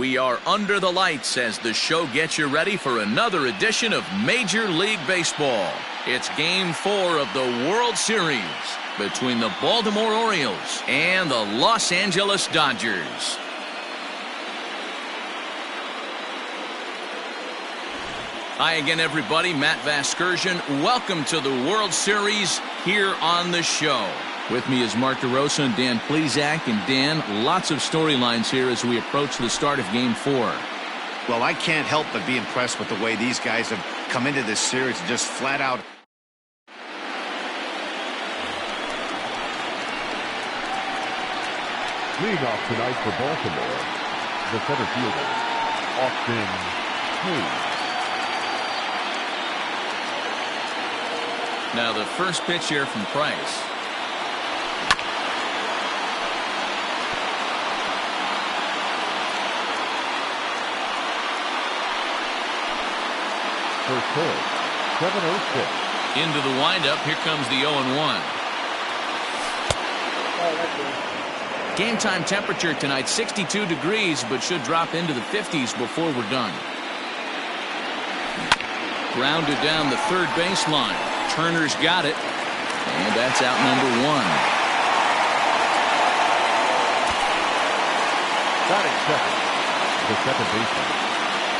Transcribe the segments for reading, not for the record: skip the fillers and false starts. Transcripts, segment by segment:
We are under the lights as the show gets you ready for another edition of Major League Baseball. It's Game 4 of the World Series between the Baltimore Orioles and the Los Angeles Dodgers. Hi again, everybody. Matt Vasgersian. Welcome to the World Series here on the show. With me is Mark DeRosa and Dan Plesac. And Dan, lots of storylines here as we approach the start of Game 4. Well, I can't help but be impressed with the way these guys have come into this series and just flat out. Leading off tonight for Baltimore, the center fielder, Austin Hayes. Now the first pitch here from Price. First pitch, 7-0-6. Into the windup. Here comes the 0-1. Game time temperature tonight 62 degrees, but should drop into the 50s before we're done. Grounded down the third baseline. Turner's got it, and that's out number 1. Batting second, the second baseman,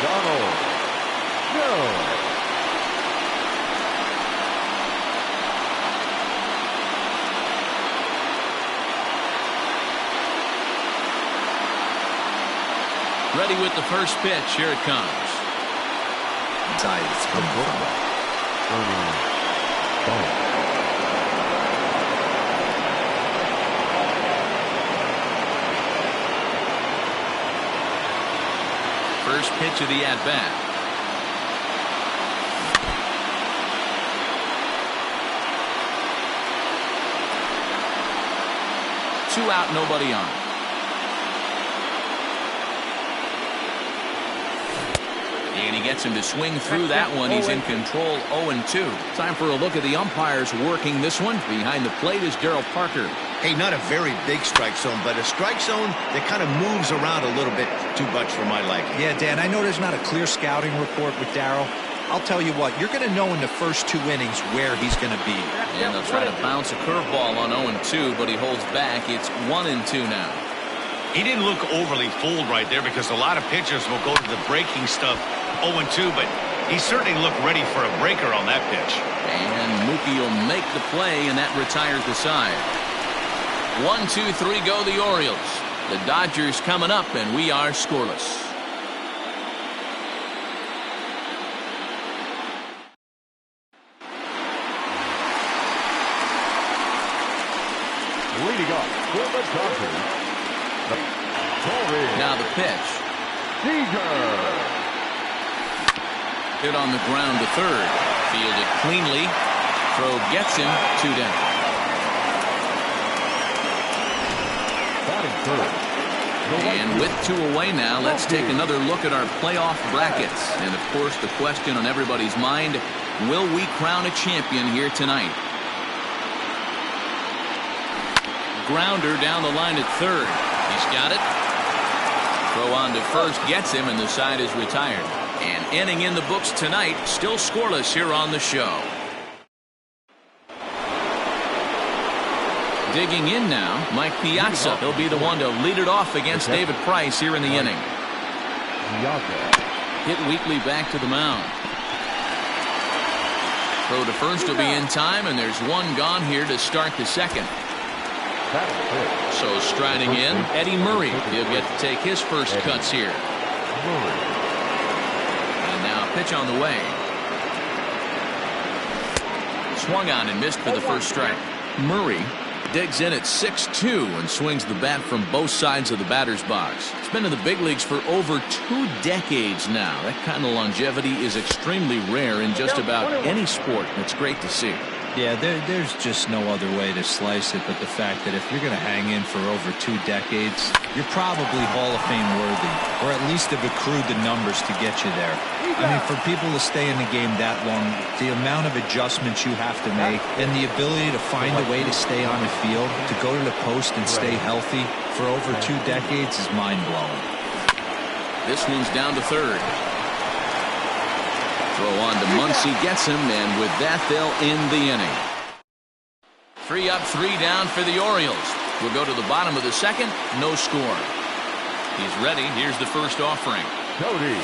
Donald. No. Ready with the first pitch. Here it comes. It's coming from First pitch of the at-bat. Two out, nobody on. And he gets him to swing through that one. He's in control, 0-2. Time for a look at the umpires working this one. Behind the plate is Darryl Parker. Hey, not a very big strike zone, but a strike zone that kind of moves around a little bit too much for my liking. Yeah, Dan, I know there's not a clear scouting report with Darryl. I'll tell you what, you're going to know in the first 2 innings where he's going to be. And they'll try to bounce a curveball on 0-2, but he holds back. It's 1-2 now. He didn't look overly fooled right there because a lot of pitchers will go to the breaking stuff 0-2, but he certainly looked ready for a breaker on that pitch. And Mookie will make the play, and that retires the side. 1, 2, 3 go the Orioles. The Dodgers coming up, and we are scoreless. Leading up for the Dodgers, now the pitch. Seager. Hit on the ground to third. Fielded cleanly. Throw gets him. 2 down. Batting third. And with 2 away now, let's take another look at our playoff brackets. And of course, the question on everybody's mind, will we crown a champion here tonight? Grounder down the line at third. He's got it. Throw on to first gets him, and the side is retired. And inning in the books tonight, still scoreless here on the show. Digging in now, Mike Piazza. He'll be the one to lead it off against David Price here in the inning. Hit weakly back to the mound. Throw to first will be in time, and there's 1 gone here to start the second. So striding in, Eddie Murray. He'll get to take his first cuts here. And now pitch on the way. Swung on and missed for the first strike. Murray digs in at 6-2 and swings the bat from both sides of the batter's box. He's been in the big leagues for over 2 decades now. That kind of longevity is extremely rare in just about any sport. It's great to see. Yeah, there's just no other way to slice it but the fact that if you're going to hang in for over 2 decades, you're probably Hall of Fame worthy, or at least have accrued the numbers to get you there. I mean, for people to stay in the game that long, the amount of adjustments you have to make and the ability to find a way to stay on the field, to go to the post and stay healthy for over 2 decades is mind-blowing. This one's down to third. Throw on to Muncy, gets him, and with that they'll end the inning. 3 up, 3 down for the Orioles. We'll go to the bottom of the second. No score. He's ready. Here's the first offering. Cody.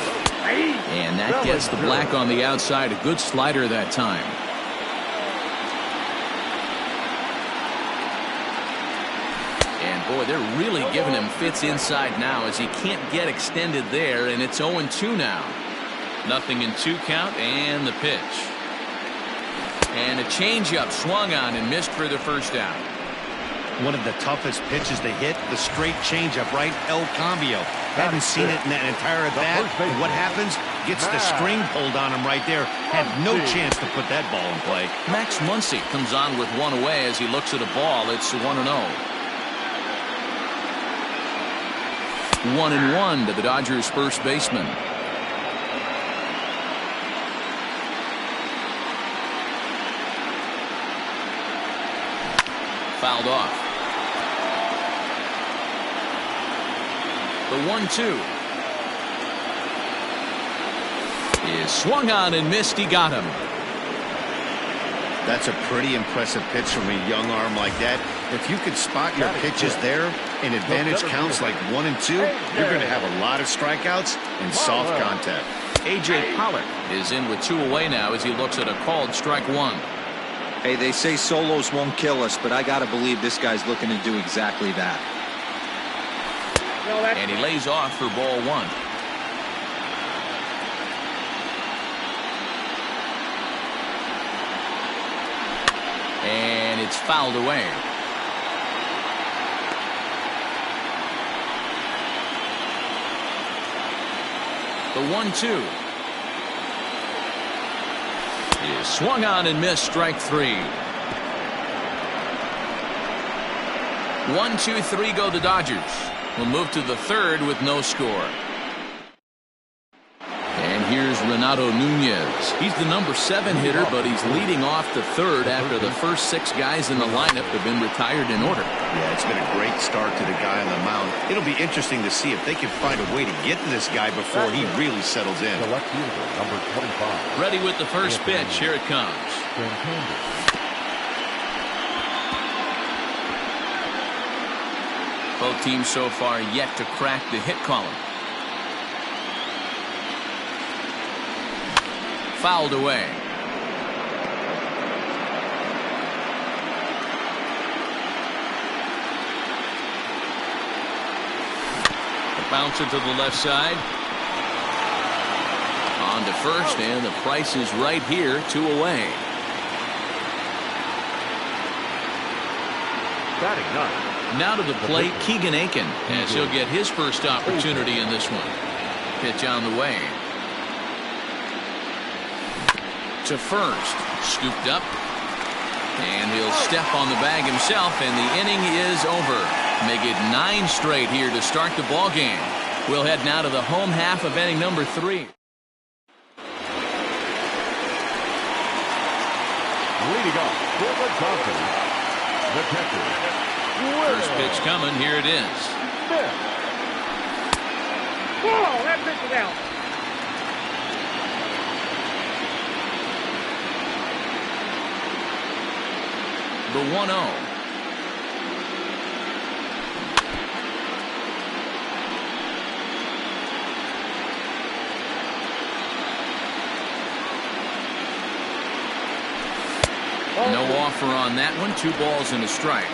And that gets the black on the outside. A good slider that time. And boy, they're really giving him fits inside now as he can't get extended there, and it's 0-2 now. Nothing in 2 count, and the pitch. And a changeup swung on and missed for the first out. One of the toughest pitches to hit, the straight changeup, right? El Cambio. Haven't seen it in that entire at bat. What happens? Gets the string pulled on him right there. Had no chance to put that ball in play. Max Muncy comes on with 1 away as he looks at a ball. It's 1-0. 1-1 to the Dodgers' first baseman. Fouled off. The 1-2 is swung on and missed. He got him. That's a pretty impressive pitch from a young arm like that. If you could spot your pitches there in advantage counts like 1 and 2, you're going to have a lot of strikeouts and soft contact. A.J. Pollock is in with 2 away now as he looks at a called strike 1. Hey, they say solos won't kill us, but I got to believe this guy's looking to do exactly that. And he lays off for ball 1. And it's fouled away. The 1-2 is swung on and missed. Strike 3. 1, 2, 3 go the Dodgers. We'll move to the third with no score. And here's Renato Nunez. He's the number 7 hitter, but he's leading off the third after the first 6 guys in the lineup have been retired in order. Yeah, it's been a great start to the guy on the mound. It'll be interesting to see if they can find a way to get to this guy before he really settles in. The left fielder, number 25. Ready with the first pitch. Here it comes. Both teams so far yet to crack the hit column. Fouled away. A bouncer to the left side. On to first, and the price is right here, 2 away. Batting 9. Now to the plate, Keegan Aiken, as he'll get his first opportunity in this one. Pitch on the way. To first, scooped up, and he'll step on the bag himself, and the inning is over. Make it 9 straight here to start the ball game. We'll head now to the home half of inning number 3. Leading off for the Dodgers, the catcher. First pitch coming. Here it is. Whoa, that pitch is out. The 1-0. No offer on that one. 2 balls and a strike.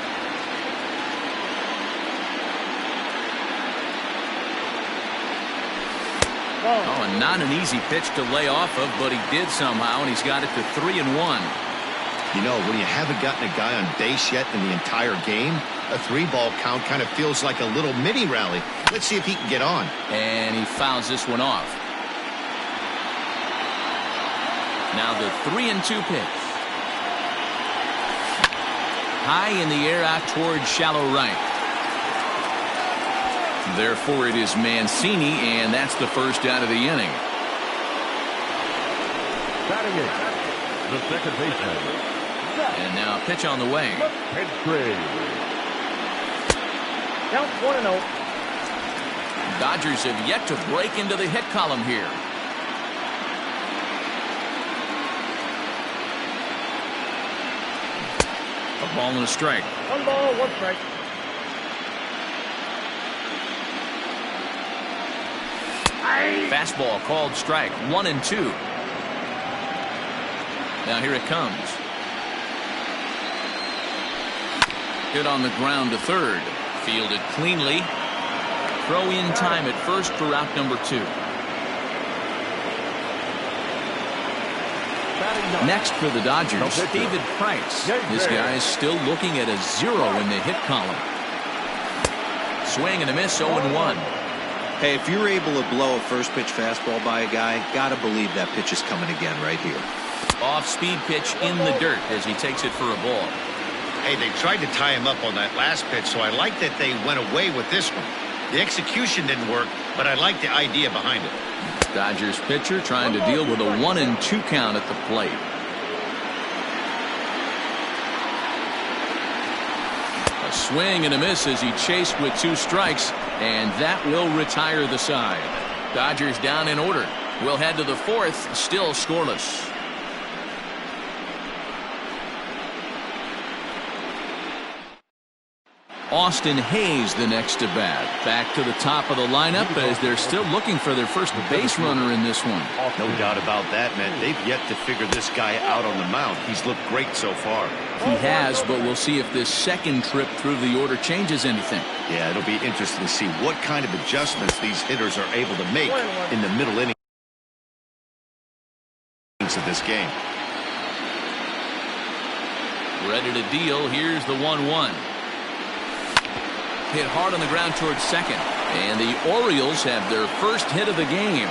Oh, and not an easy pitch to lay off of, but he did somehow, and he's got it to 3-1. You know, when you haven't gotten a guy on base yet in the entire game, a 3-ball count kind of feels like a little mini rally. Let's see if he can get on. And he fouls this one off. Now the 3-2 pitch. High in the air out towards shallow right. Therefore, it is Mancini, and that's the first out of the inning. Batting 8, the second baseman. And now pitch on the way. Head trade. Count 1-0. Dodgers have yet to break into the hit column here. A ball and a strike. 1 ball, 1 strike. Fastball called strike. 1-2. Now here it comes. Hit on the ground to third. Fielded cleanly. Throw in time at first for out number 2. Next for the Dodgers, David Price. This guy is still looking at a 0 in the hit column. Swing and a miss, 0-1. Hey, if you're able to blow a first pitch fastball by a guy, gotta believe that pitch is coming again right here. Off-speed pitch in the dirt as he takes it for a ball. Hey, they tried to tie him up on that last pitch, so I like that they went away with this one. The execution didn't work, but I like the idea behind it. Dodgers pitcher trying to deal with a 1-2 count at the plate. A swing and a miss as he chased with 2 strikes, and that will retire the side. Dodgers down in order. We'll head to the 4th, still scoreless. Austin Hayes the next to bat. Back to the top of the lineup as they're still looking for their first base runner in this one. No doubt about that, man. They've yet to figure this guy out on the mound. He's looked great so far. He has, but we'll see if this second trip through the order changes anything. Yeah, it'll be interesting to see what kind of adjustments these hitters are able to make in the middle innings of this game. Ready to deal. Here's the 1-1. Hit hard on the ground towards second. And the Orioles have their first hit of the game.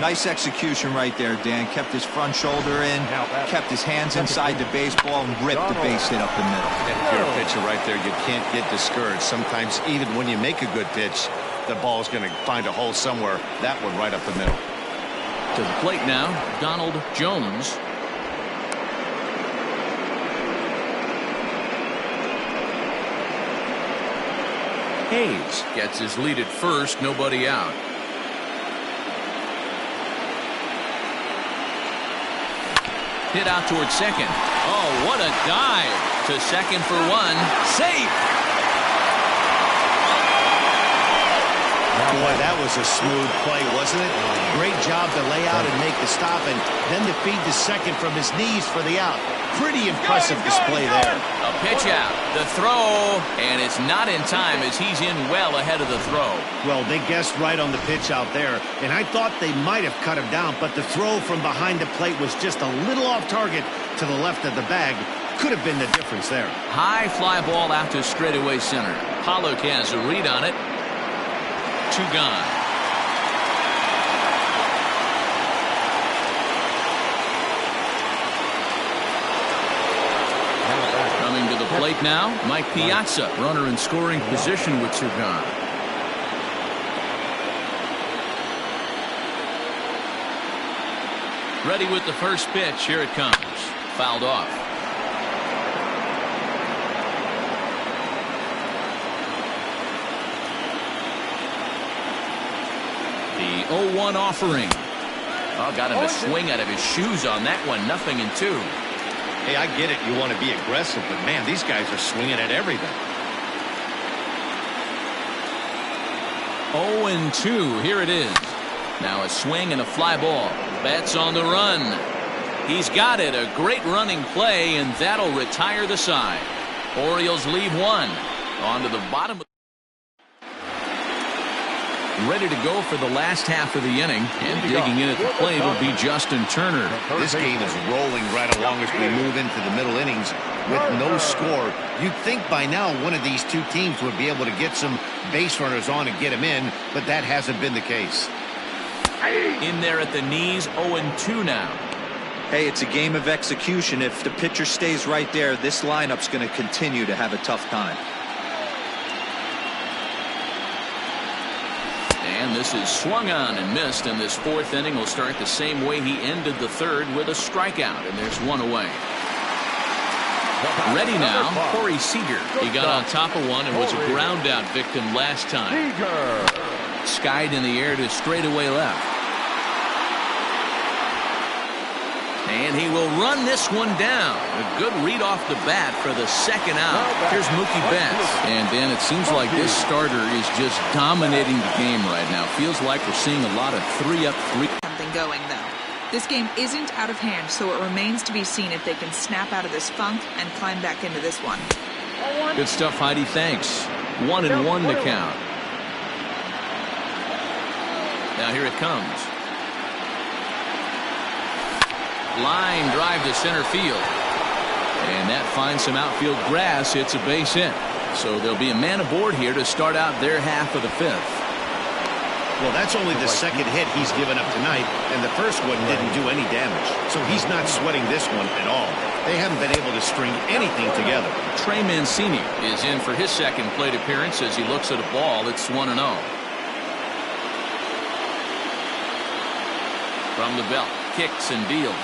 Nice execution right there, Dan. Kept his front shoulder in, kept his hands inside the baseball, and ripped the base hit up the middle. If you're a pitcher right there, you can't get discouraged. Sometimes even when you make a good pitch, the ball's going to find a hole somewhere. That one right up the middle. To the plate now, Donald Jones. Hayes gets his lead at first, nobody out. Hit out towards second. Oh, what a dive to second for 1. Safe. Boy, that was a smooth play, wasn't it? Great job to lay out and make the stop, and then to feed the second from his knees for the out. Pretty impressive display there. A pitch out, the throw, and it's not in time as he's in well ahead of the throw. Well, they guessed right on the pitch out there, and I thought they might have cut him down, but the throw from behind the plate was just a little off target to the left of the bag. Could have been the difference there. High fly ball out to straightaway center. Pollock has a read on it. 2 gone. Coming to the plate now, Mike Piazza, runner in scoring position with 2 gone. Ready with the first pitch. Here it comes. Fouled off. The 0-1 offering. Oh, got him to swing out of his shoes on that one. 0-2. Hey, I get it. You want to be aggressive, but man, these guys are swinging at everything. 0-2. Here it is. Now a swing and a fly ball. Bats on the run. He's got it. A great running play, and that'll retire the side. Orioles leave 1. On to the bottom of ready to go for the last half of the inning, and digging in at the plate will be Justin Turner. This game is rolling right along as we move into the middle innings with no score. You'd think by now one of these two teams would be able to get some base runners on and get them in, but that hasn't been the case. In there at the knees, 0-2 now. Hey, it's a game of execution. If the pitcher stays right there, this lineup's going to continue to have a tough time. And this is swung on and missed, and this 4th inning will start the same way he ended the 3rd with a strikeout, and there's 1 away. Ready now, Corey Seager. He got on top of one and was a ground out victim last time. Skied in the air to straightaway left. And he will run this one down. A good read off the bat for the second out. Here's Mookie Betts. And Dan, it seems like this starter is just dominating the game right now. Feels like we're seeing a lot of 3-up, 3. Something going though. This game isn't out of hand, so it remains to be seen if they can snap out of this funk and climb back into this one. Good stuff, Heidi. Thanks. 1-1 to count. Now here it comes. Line drive to center field. And that finds some outfield grass. It's a base hit. So there'll be a man aboard here to start out their half of the fifth. Well, that's only the second hit he's given up tonight, and the first one didn't do any damage. So he's not sweating this one at all. They haven't been able to string anything together. Trey Mancini is in for his second plate appearance as he looks at a ball. It's 1-0. From the belt, kicks and deals.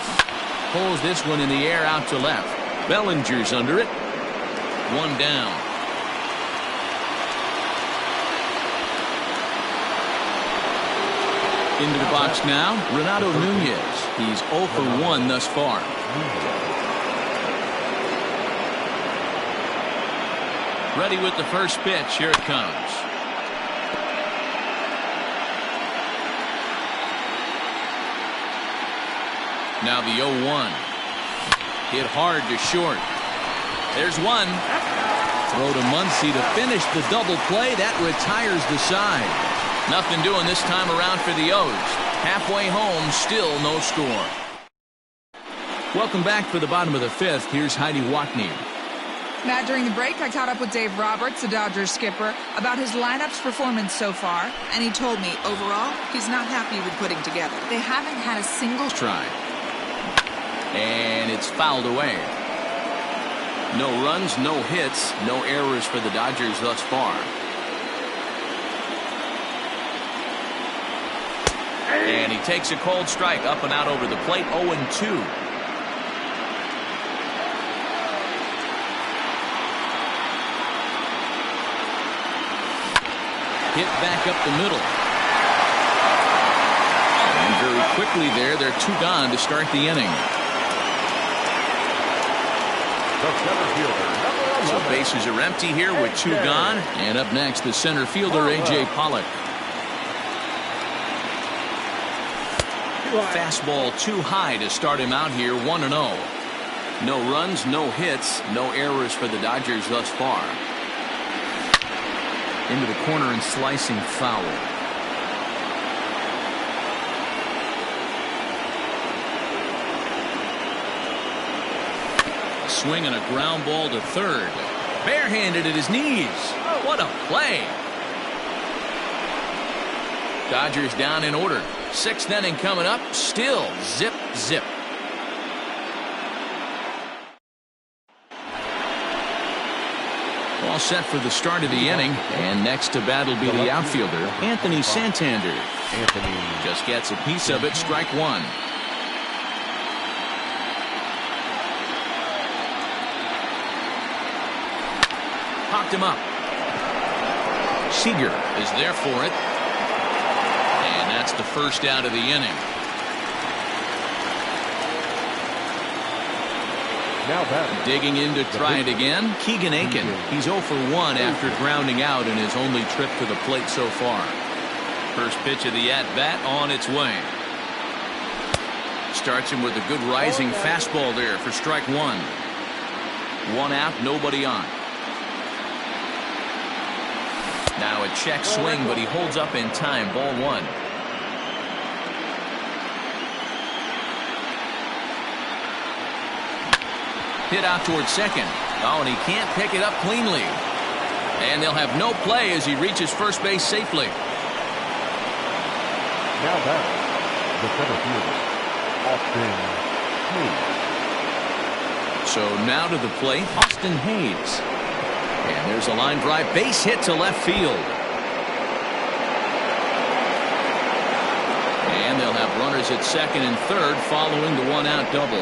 Pulls this one in the air out to left. Bellinger's under it. One down. Into the box now, Renato Nunez. He's 0 for 1 thus far. Ready with the first pitch. Here it comes. Now the 0-1. Hit hard to short. There's one. Throw to Muncy to finish the double play. That retires the side. Nothing doing this time around for the O's. Halfway home, still no score. Welcome back for the bottom of the fifth. Here's Heidi Watney. Matt, during the break, I caught up with Dave Roberts, the Dodgers skipper, about his lineup's performance so far, and he told me, overall, he's not happy with putting together. They haven't had a single try. And it's fouled away. No runs, no hits, no errors for the Dodgers thus far. And he takes a cold strike up and out over the plate. 0-2. Hit back up the middle. And very quickly there, they're 2 gone to start the inning. So bases are empty here with 2 gone. And up next, the center fielder, A.J. Pollock. Fastball too high to start him out here. 1-0. No runs, no hits, no errors for the Dodgers thus far. Into the corner and slicing foul. A swing and a ground ball to third. Barehanded at his knees. What a play. Dodgers down in order. 6th inning coming up. Still zip, zip. All set for the start of the inning. And next to bat will be the outfielder, Anthony Santander. Anthony just gets a piece of it. Strike 1. Popped him up. Seager is there for it. And that's the first out of the inning. Now batting. Digging in to try it again, Keegan Aiken. He's 0 for 1 after grounding out in his only trip to the plate so far. First pitch of the at-bat on its way. Starts him with a good rising fastball there for strike 1. 1 out, nobody on. Now a check swing, but he holds up in time. Ball 1. Hit out towards second. Oh, and he can't pick it up cleanly. And they'll have no play as he reaches first base safely. Now back, the center fielder, Austin Hayes. So now to the plate, Austin Hayes. And there's a line drive, base hit to left field. And they'll have runners at second and third following the 1-out double.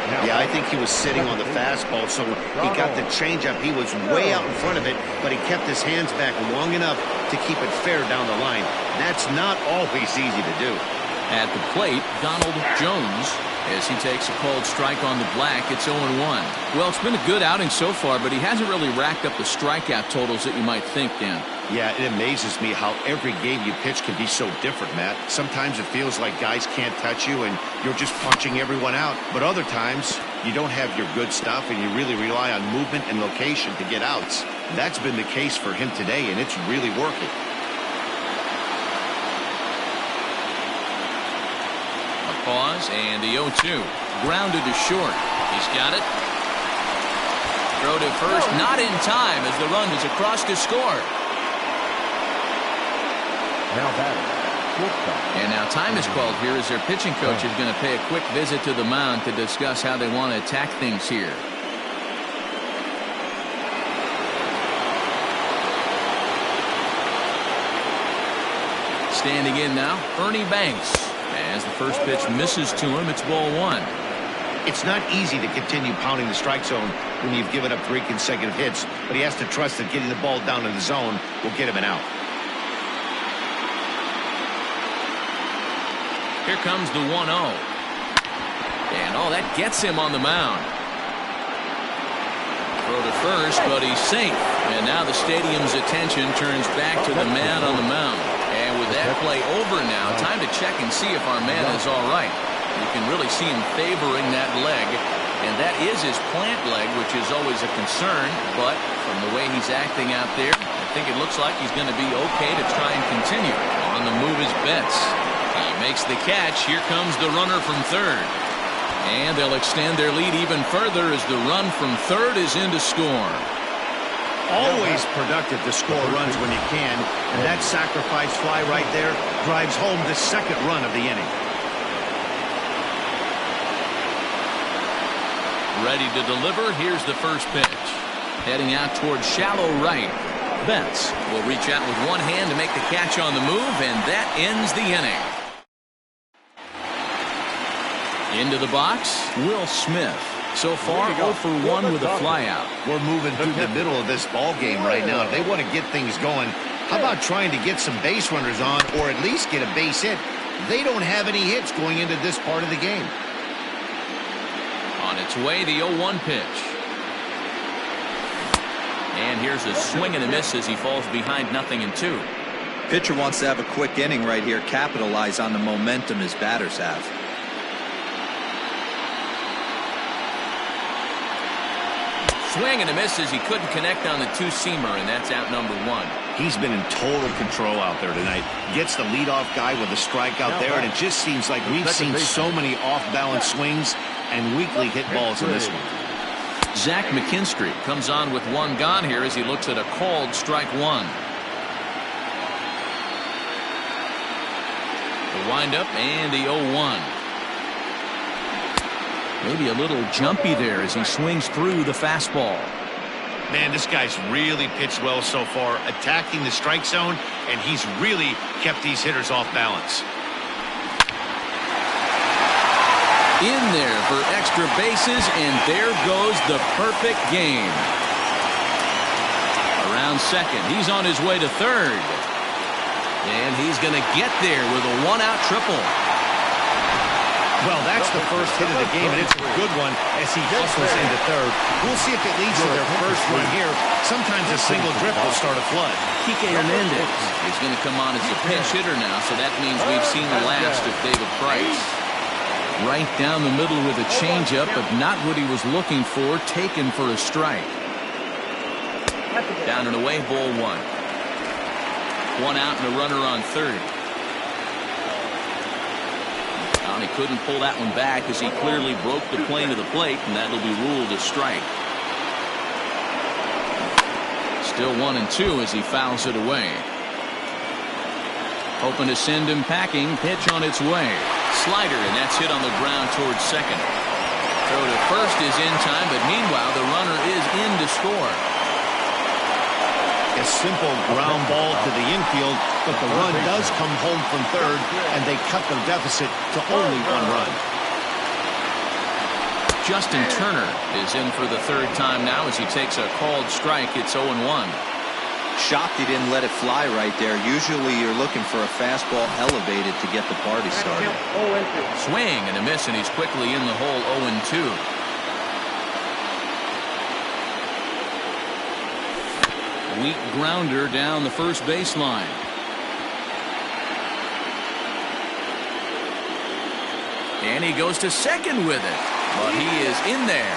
Yeah, I think he was sitting on the fastball, so he got the changeup. He was way out in front of it, but he kept his hands back long enough to keep it fair down the line. That's not always easy to do. At the plate, Donald Jones, as he takes a called strike on the black. It's 0-1. Well, it's been a good outing so far, but he hasn't really racked up the strikeout totals that you might think, Dan. Yeah, it amazes me how every game you pitch can be so different, Matt. Sometimes it feels like guys can't touch you and you're just punching everyone out. But other times, you don't have your good stuff and you really rely on movement and location to get outs. That's been the case for him today, and it's really working. Pause, and the 0-2. Grounded to short. He's got it. Throw to first, not in time as the run is across to score. Now batting, shortstop. And now time is called here as their pitching coach is going to pay a quick visit to the mound to discuss how they want to attack things here. Standing in now, Ernie Banks. As the first pitch misses to him, it's ball one. It's not easy to continue pounding the strike zone when you've given up 3 consecutive hits, but he has to trust that getting the ball down in the zone will get him an out. Here comes the 1-0. And that gets him on the mound. Throw to first, but he's safe. And now the stadium's attention turns back to the man on the mound. And with that play over now, time to check and see if our man is all right. You can really see him favoring that leg. And that is his plant leg, which is always a concern. But from the way he's acting out there, I think it looks like he's going to be okay to try and continue. On the move is Betts. He makes the catch. Here comes the runner from third. And they'll extend their lead even further as the run from third is in to score. Always productive to score runs when you can, and that sacrifice fly right there drives home the second run of the inning. Ready to deliver. Here's the first pitch. Heading out towards shallow right. Betts will reach out with one hand to make the catch on the move, and that ends the inning. Into the box, Will Smith. So far, 0 for 1 with a flyout. We're moving through the middle of this ball game right now. If they want to get things going, how about trying to get some base runners on or at least get a base hit? They don't have any hits going into this part of the game. On its way, the 0-1 pitch. And here's a swing and a miss as he falls behind 0-2. Pitcher wants to have a quick inning right here, capitalize on the momentum his batters have. Swing and a miss as he couldn't connect on the two-seamer, and that's out number 1. He's been in total control out there tonight. Gets the leadoff guy with a strikeout there, and it just seems like we've seen so many off-balance swings and weakly hit balls in this one. Zach McKinstry comes on with one gone here as he looks at a called strike 1. The windup and the 0-1. Maybe a little jumpy there as he swings through the fastball. Man, this guy's really pitched well so far, attacking the strike zone, and he's really kept these hitters off balance. In there for extra bases, and there goes the perfect game. Around second, he's on his way to third. And he's going to get there with a one-out triple. Well, that's the first hit of the game, and it's a good one as he hustles into third. We'll see if it leads to their first run here. Sometimes a single drip will start a flood. Kike Hernandez is going to come on as a pinch hitter now, so that means we've seen the last of David Price. Right down the middle with a changeup, but not what he was looking for, taken for a strike. Down and away, ball 1. One out and a runner on third. He couldn't pull that one back as he clearly broke the plane of the plate, and that'll be ruled a strike. Still 1-2 as he fouls it away. Hoping to send him packing. Pitch on its way. Slider, and that's hit on the ground towards second. Throw to first is in time, but meanwhile the runner is in to score. A simple ground ball to the infield, but the run does come home from third, and they cut the deficit to only 1 run. Justin Turner is in for the third time now as he takes a called strike. It's 0-1. Shocked he didn't let it fly right there. Usually you're looking for a fastball elevated to get the party started. Swing and a miss, and he's quickly in the hole. 0-2. Weak grounder down the first baseline. And he goes to second with it, but he is in there.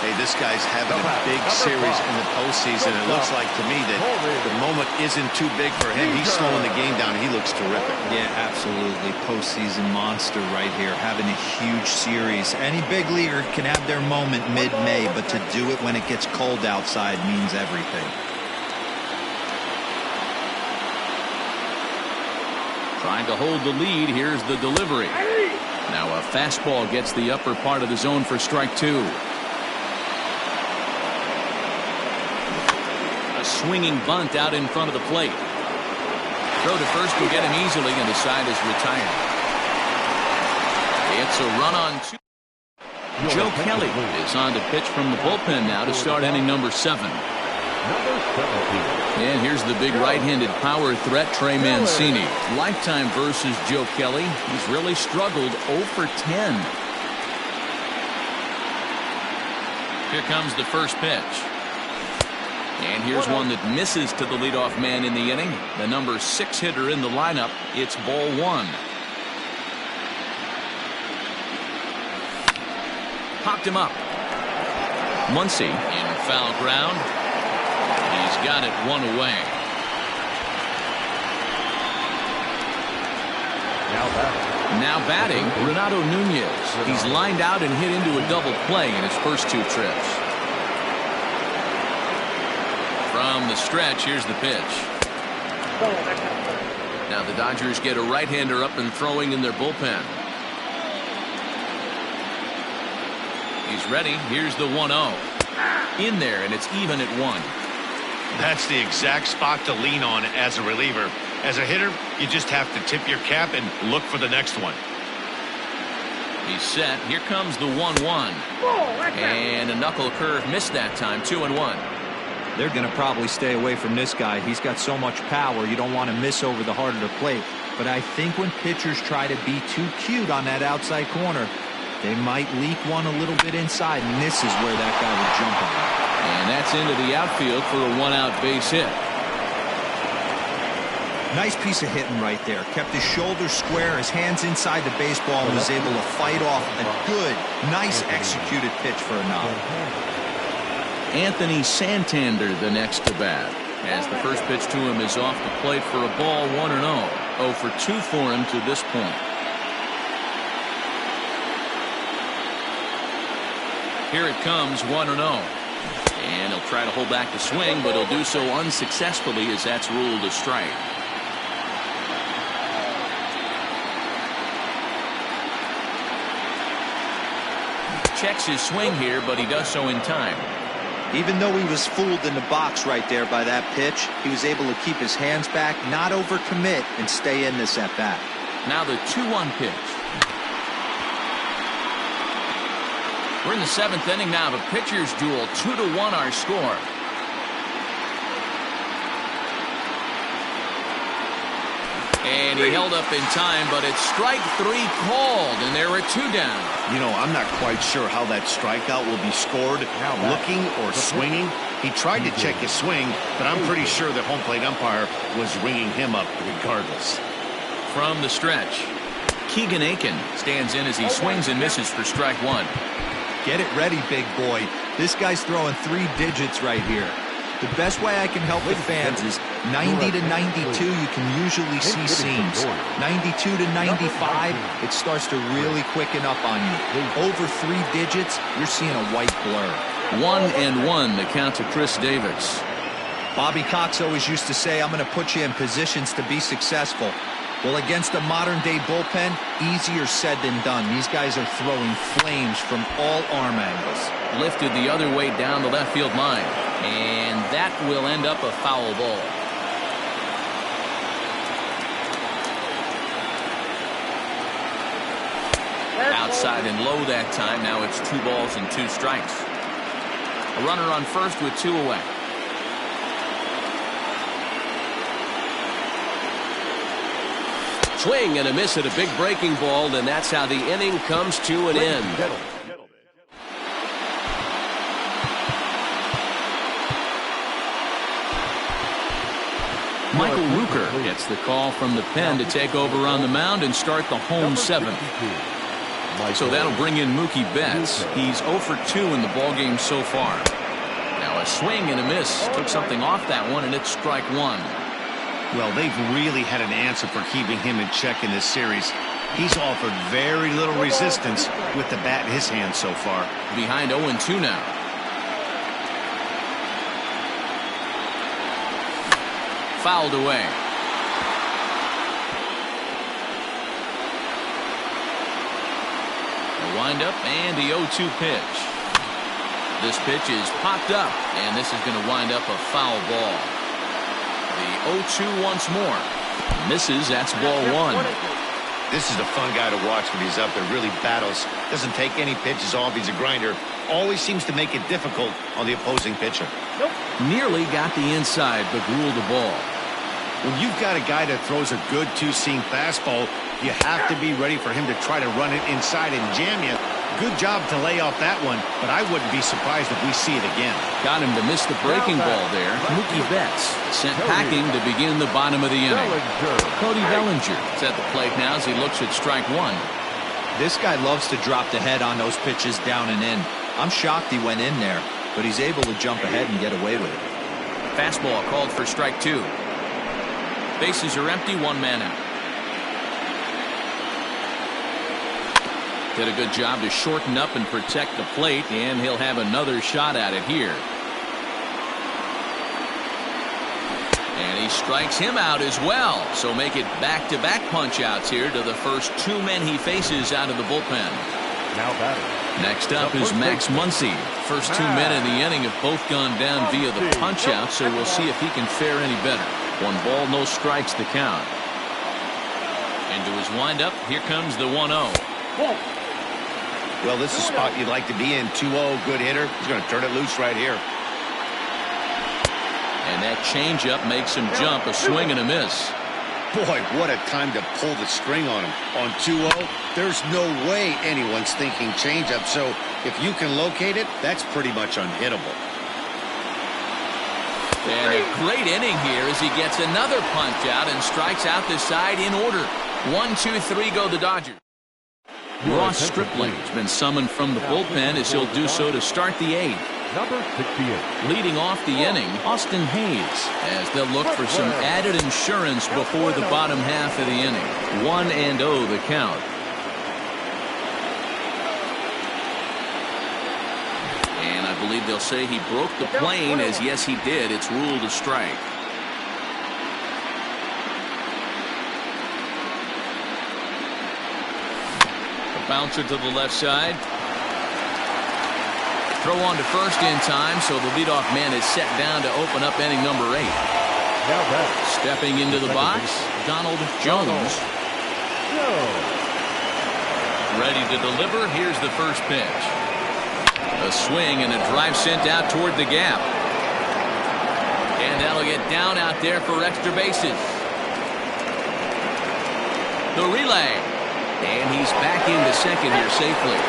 Hey, this guy's having a big series in the postseason. It looks like to me that the moment isn't too big for him. He's slowing the game down. He looks terrific. Yeah, absolutely. Postseason monster right here, having a huge series. Any big leaguer can have their moment mid-May, but to do it when it gets cold outside means everything. Trying to hold the lead. Here's the delivery. Now a fastball gets the upper part of the zone for strike 2. A swinging bunt out in front of the plate. Throw to first will get him easily, and the side is retired. It's a run on 2. Joe Kelly is on to pitch from the bullpen now to start inning number 7. And here's the big right-handed power threat, Trey Mancini. Lifetime versus Joe Kelly. He's really struggled 0 for 10. Here comes the first pitch. And here's one that misses to the leadoff man in the inning. The number 6 hitter in the lineup. It's ball 1. Popped him up. Muncy in foul ground. He's got it 1 away. Now batting, Renato Nunez. He's lined out and hit into a double play in his first 2 trips. From the stretch, here's the pitch. Now the Dodgers get a right-hander up and throwing in their bullpen. He's ready. Here's the 1-0. In there, and it's even at 1. That's the exact spot to lean on as a reliever. As a hitter, you just have to tip your cap and look for the next one. He's set. Here comes the 1-1. And a knuckle curve missed that time. 2-1. They're going to probably stay away from this guy. He's got so much power, you don't want to miss over the heart of the plate. But I think when pitchers try to be too cute on that outside corner, they might leak one a little bit inside, and this is where that guy would jump on. And that's into the outfield for a 1-out base hit. Nice piece of hitting right there. Kept his shoulders square, his hands inside the baseball, and was able to fight off a good, nice executed pitch for a knock. Anthony Santander the next to bat, as the first pitch to him is off the plate for a ball. 1-0. 0 for 2 for him to this point. Here it comes. 1-0. And he'll try to hold back the swing, but he'll do so unsuccessfully as that's ruled a strike. Checks his swing here, but he does so in time. Even though he was fooled in the box right there by that pitch, he was able to keep his hands back, not overcommit, and stay in this at-bat. Now the 2-1 pitch. We're in the 7th inning now of a pitcher's duel. 2-1 our score. And he held up in time, but it's strike 3 called, and there are 2 down. You know, I'm not quite sure how that strikeout will be scored. Looking or swinging. He tried to check his swing, but I'm pretty sure the home plate umpire was ringing him up regardless. From the stretch, Keegan Aiken stands in as he swings and misses for strike 1. Get it ready, big boy. This guy's throwing 3 digits right here. The best way I can help the fans is 90 to 92, you can usually see seams. 92 to 95, it starts to really quicken up on you. Over 3 digits, you're seeing a white blur. 1-1 the count to Chris Davis. Bobby Cox always used to say, I'm going to put you in positions to be successful. Well, against a modern-day bullpen, easier said than done. These guys are throwing flames from all arm angles. Lifted the other way down the left field line. And that will end up a foul ball. Outside and low that time. Now it's 2 balls and 2 strikes. A runner on first with 2 away. Swing and a miss at a big breaking ball, and that's how the inning comes to an end. Michael Rooker gets the call from the pen to take over on the mound and start the home 7th. So that'll bring in Mookie Betts. He's 0 for 2 in the ballgame so far. Now a swing and a miss. Took something off that one, and it's strike 1. Well, they've really had an answer for keeping him in check in this series. He's offered very little resistance with the bat in his hand so far. Behind 0-2 now. Fouled away. A windup and the 0-2 pitch. This pitch is popped up, and this is going to wind up a foul ball. The 0-2 once more. Misses. That's ball 1. This is a fun guy to watch when he's up there. Really battles. Doesn't take any pitches off. He's a grinder. Always seems to make it difficult on the opposing pitcher. Nearly got the inside, but ruled the ball. When you've got a guy that throws a good 2-seam fastball, you have to be ready for him to try to run it inside and jam you. Good job to lay off that one, but I wouldn't be surprised if we see it again. Got him to miss the breaking ball there. Mookie Betts sent packing to begin the bottom of the inning. Cody Bellinger is at the plate now as he looks at strike 1. This guy loves to drop the head on those pitches down and in. I'm shocked he went in there, but he's able to jump ahead and get away with it. Fastball called for strike 2. Bases are empty, 1 man out. Did a good job to shorten up and protect the plate, and he'll have another shot at it here. And he strikes him out as well. So make it back-to-back punch-outs here to the first 2 men he faces out of the bullpen. Now batting. Next up is Max Muncy. First 2 men in the inning have both gone down via the punch-out, so we'll see if he can fare any better. 1 ball, no strikes to count. Into his windup, here comes the 1-0. Well, this is a spot you'd like to be in. 2-0, good hitter. He's going to turn it loose right here. And that changeup makes him jump. A swing and a miss. Boy, what a time to pull the string on him. On 2-0, there's no way anyone's thinking changeup. So if you can locate it, that's pretty much unhittable. And a great inning here as he gets another punch out and strikes out the side in order. 1, 2, 3 go the Dodgers. Ross Stripling has been summoned from the bullpen as he'll do so to start the 8th. Number 68. Leading off the inning, Austin Hayes, as they'll look for some added insurance before the bottom half of the inning. 1-0 the count. And I believe they'll say he broke the plane, as yes he did. It's ruled a strike. Bouncer to the left side. Throw on to first in time, so the leadoff man is set down to open up inning number 8. Now batting. Stepping into the box, Donald Jones. Ready to deliver. Here's the first pitch. A swing and a drive sent out toward the gap. And that'll get down out there for extra bases. The relay. And he's back into second here safely.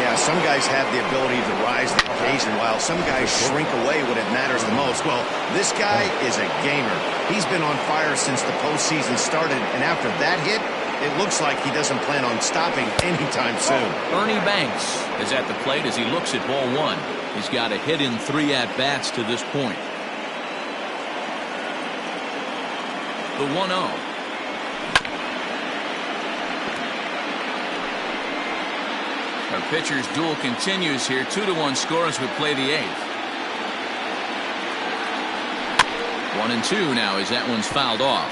Yeah, some guys have the ability to rise to the occasion while some guys shrink away when it matters the most. Well, this guy is a gamer. He's been on fire since the postseason started, and after that hit, it looks like he doesn't plan on stopping anytime soon. Ernie Banks is at the plate as he looks at ball 1. He's got a hit in 3 at-bats to this point. The 1-0. Our pitcher's duel continues here. 2-1 score as we play the 8th. 1-2 now as that one's fouled off.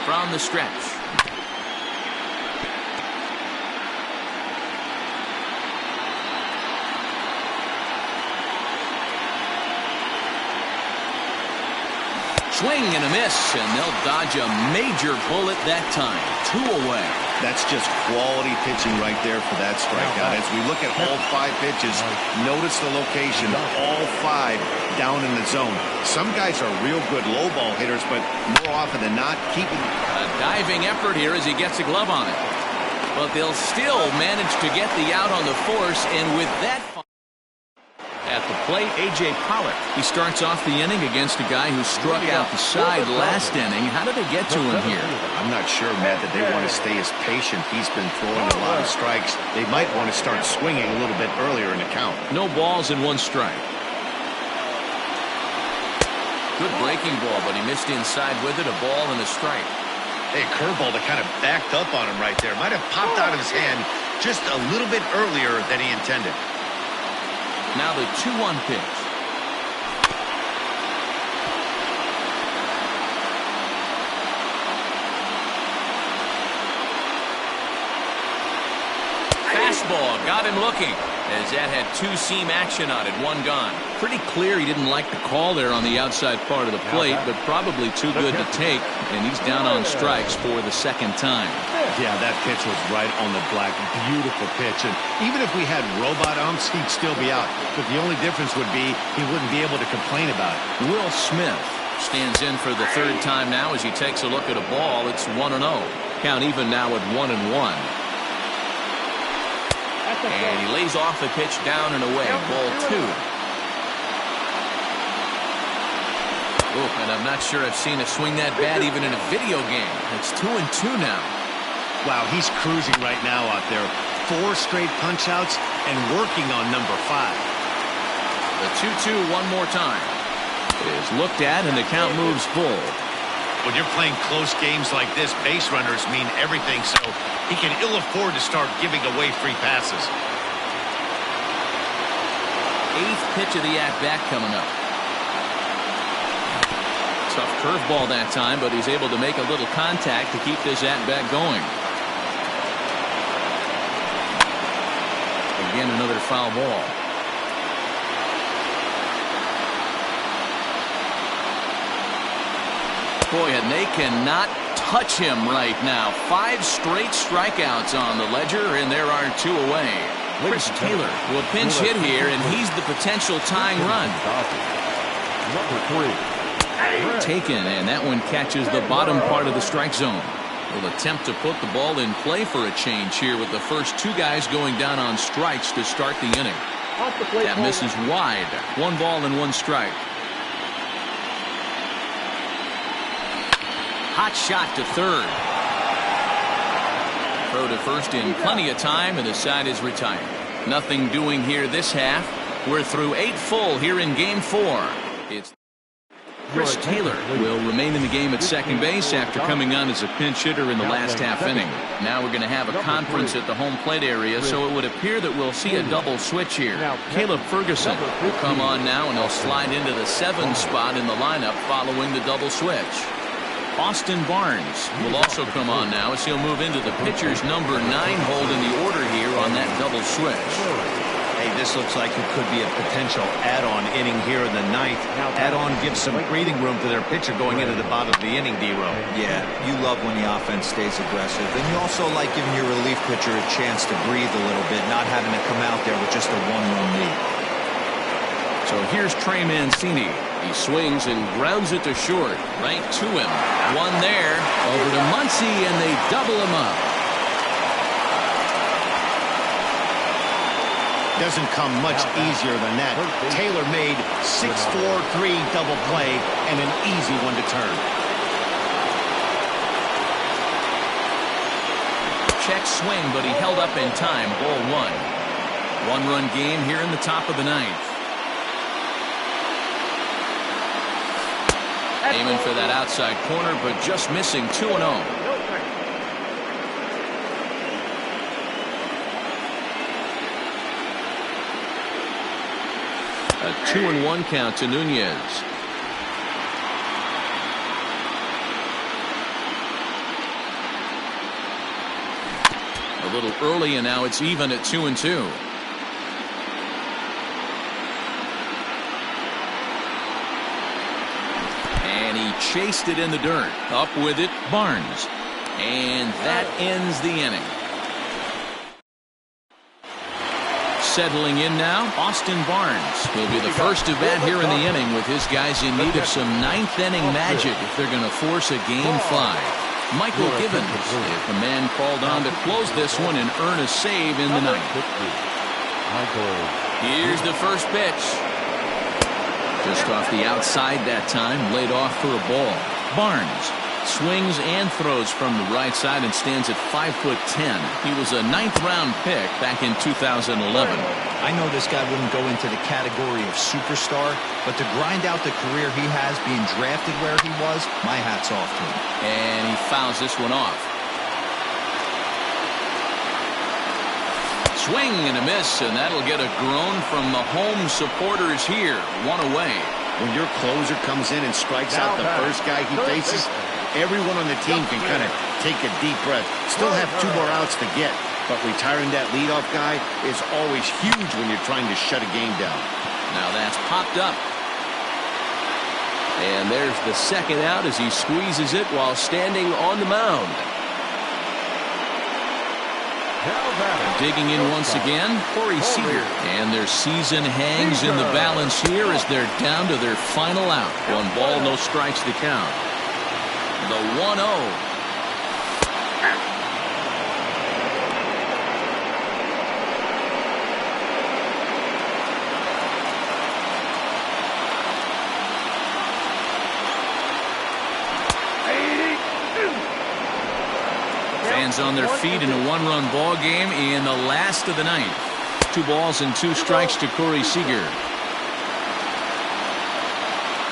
From the stretch. Swing and a miss, and they'll dodge a major bullet that time. 2 away. That's just quality pitching right there for that strikeout. As we look at all 5 pitches, notice the location, all 5 down in the zone. Some guys are real good low ball hitters, but more often than not, keeping a diving effort here as he gets a glove on it. But they'll still manage to get the out on the force, and with that at the plate, A.J. Pollock. He starts off the inning against a guy who struck out the side last inning. How did they get to him here? I'm not sure, Matt, that they want to stay as patient. He's been throwing a lot of strikes. They might want to start swinging a little bit earlier in the count. No balls and 1 strike. Good breaking ball, but he missed inside with it. A ball and a strike. Hey, curveball that kind of backed up on him right there. Might have popped out of his hand just a little bit earlier than he intended. Now the 2-1 pitch. Fastball got him looking, as that had 2-seam action on it. 1 gone. Pretty clear he didn't like the call there on the outside part of the plate, but probably too good to take, and he's down on strikes for the 2nd time. Yeah, that pitch was right on the black. Beautiful pitch. And even if we had robot umps, he'd still be out. But the only difference would be he wouldn't be able to complain about it. Will Smith stands in for the 3rd time now as he takes a look at a ball. It's 1-0. Count even now at 1-1. And he lays off the pitch down and away. Ball 2. Oh, and I'm not sure I've seen a swing that bad even in a video game. It's 2-2 now. Wow, he's cruising right now out there. 4 straight punch-outs and working on number 5. The 2-2 one more time. It is looked at and the count moves full. When you're playing close games like this, base runners mean everything, so he can ill afford to start giving away free passes. 8th pitch of the at-bat coming up. Tough curveball that time, but he's able to make a little contact to keep this at-bat going. Again, another foul ball. Boy, and they cannot touch him right now. 5 straight strikeouts on the ledger, and there are 2 away. Chris Taylor will pinch hit here, and he's the potential tying run. Number 3. Taken, and that one catches the bottom part of the strike zone. Will attempt to put the ball in play for a change here with the first 2 guys going down on strikes to start the inning. That misses wide. 1 ball and 1 strike. Hot shot to 3rd. Throw to first in plenty of time, and the side is retired. Nothing doing here this half. We're through 8 full here in Game 4. It's Chris Taylor will remain in the game at second base after coming on as a pinch hitter in the last half inning. Now we're going to have a conference at the home plate area, so it would appear that we'll see a double switch here. Caleb Ferguson will come on now, and he'll slide into the 7 spot in the lineup following the double switch. Austin Barnes will also come on now as he'll move into the pitcher's number 9 hold in the order here on that double switch. Hey, this looks like it could be a potential add-on inning here in the 9th. Add-on gives some breathing room to their pitcher going into the bottom of the inning, D-Row. Yeah, you love when the offense stays aggressive. And you also like giving your relief pitcher a chance to breathe a little bit, not having to come out there with just a 1-run lead. So here's Trey Mancini. He swings and grounds it to short. Right to him. 1 there. Over to Muncy, and they double him up. Doesn't come much easier than that. Taylor made 6-4-3 double play and an easy one to turn. Check swing, but he held up in time. Ball 1. 1-run game here in the top of the 9th. Aiming for that outside corner, but just missing. 2-0. A 2-1 count to Nunez. A little early, and now it's even at 2-2. And he chased it in the dirt. Up with it, Barnes. And that ends the inning. Settling in now, Austin Barnes. He'll be the first to bat here in the inning with his guys in need of some ninth-inning magic if they're going to force a Game 5. Michael Gibbons, the man called on to close this one and earn a save in the ninth. Here's the first pitch. Just off the outside that time, laid off for a ball. Barnes swings and throws from the right side and stands at 5'10". He was a 9th-round pick back in 2011. I know this guy wouldn't go into the category of superstar, but to grind out the career he has being drafted where he was, my hat's off to him. And he fouls this one off. Swing and a miss, and that'll get a groan from the home supporters here. One away. When your closer comes in and strikes out the first guy he faces, everyone on the team can kind of take a deep breath. Still have 2 more outs to get, but retiring that leadoff guy is always huge when you're trying to shut a game down. Now that's popped up. And there's the second out as he squeezes it while standing on the mound. Digging in once again, Corey Seager. And their season hangs in the balance here as they're down to their final out. 1 ball, no strikes to count. The 1-0. Fans on their feet in a 1-run ball game in the last of the ninth. 2 balls and 2 strikes to Corey Seager.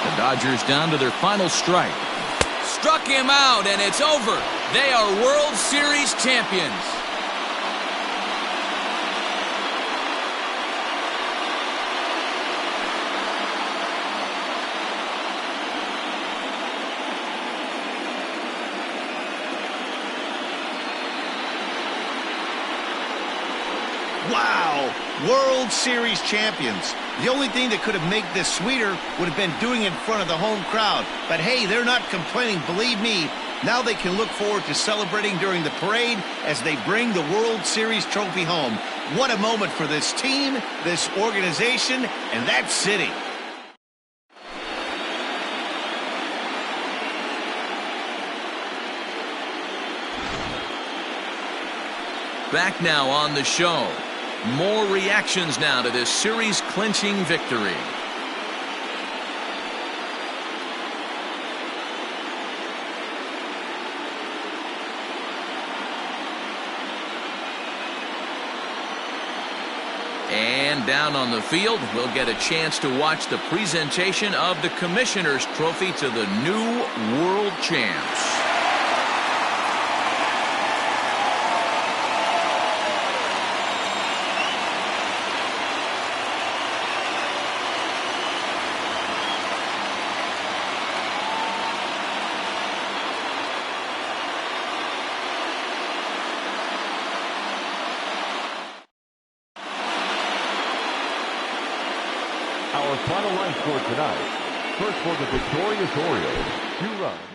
The Dodgers down to their final strike. Struck him out, and it's over. They are World Series champions. Wow! World Series champions. The only thing that could have made this sweeter would have been doing it in front of the home crowd. But hey, they're not complaining, believe me. Now they can look forward to celebrating during the parade as they bring the World Series trophy home. What a moment for this team, this organization, and that city. Back now on the show. More reactions now to this series-clinching victory. And down on the field, we'll get a chance to watch the presentation of the Commissioner's Trophy to the new World Champs. Our final line score tonight. First for the victorious Orioles, 2 runs.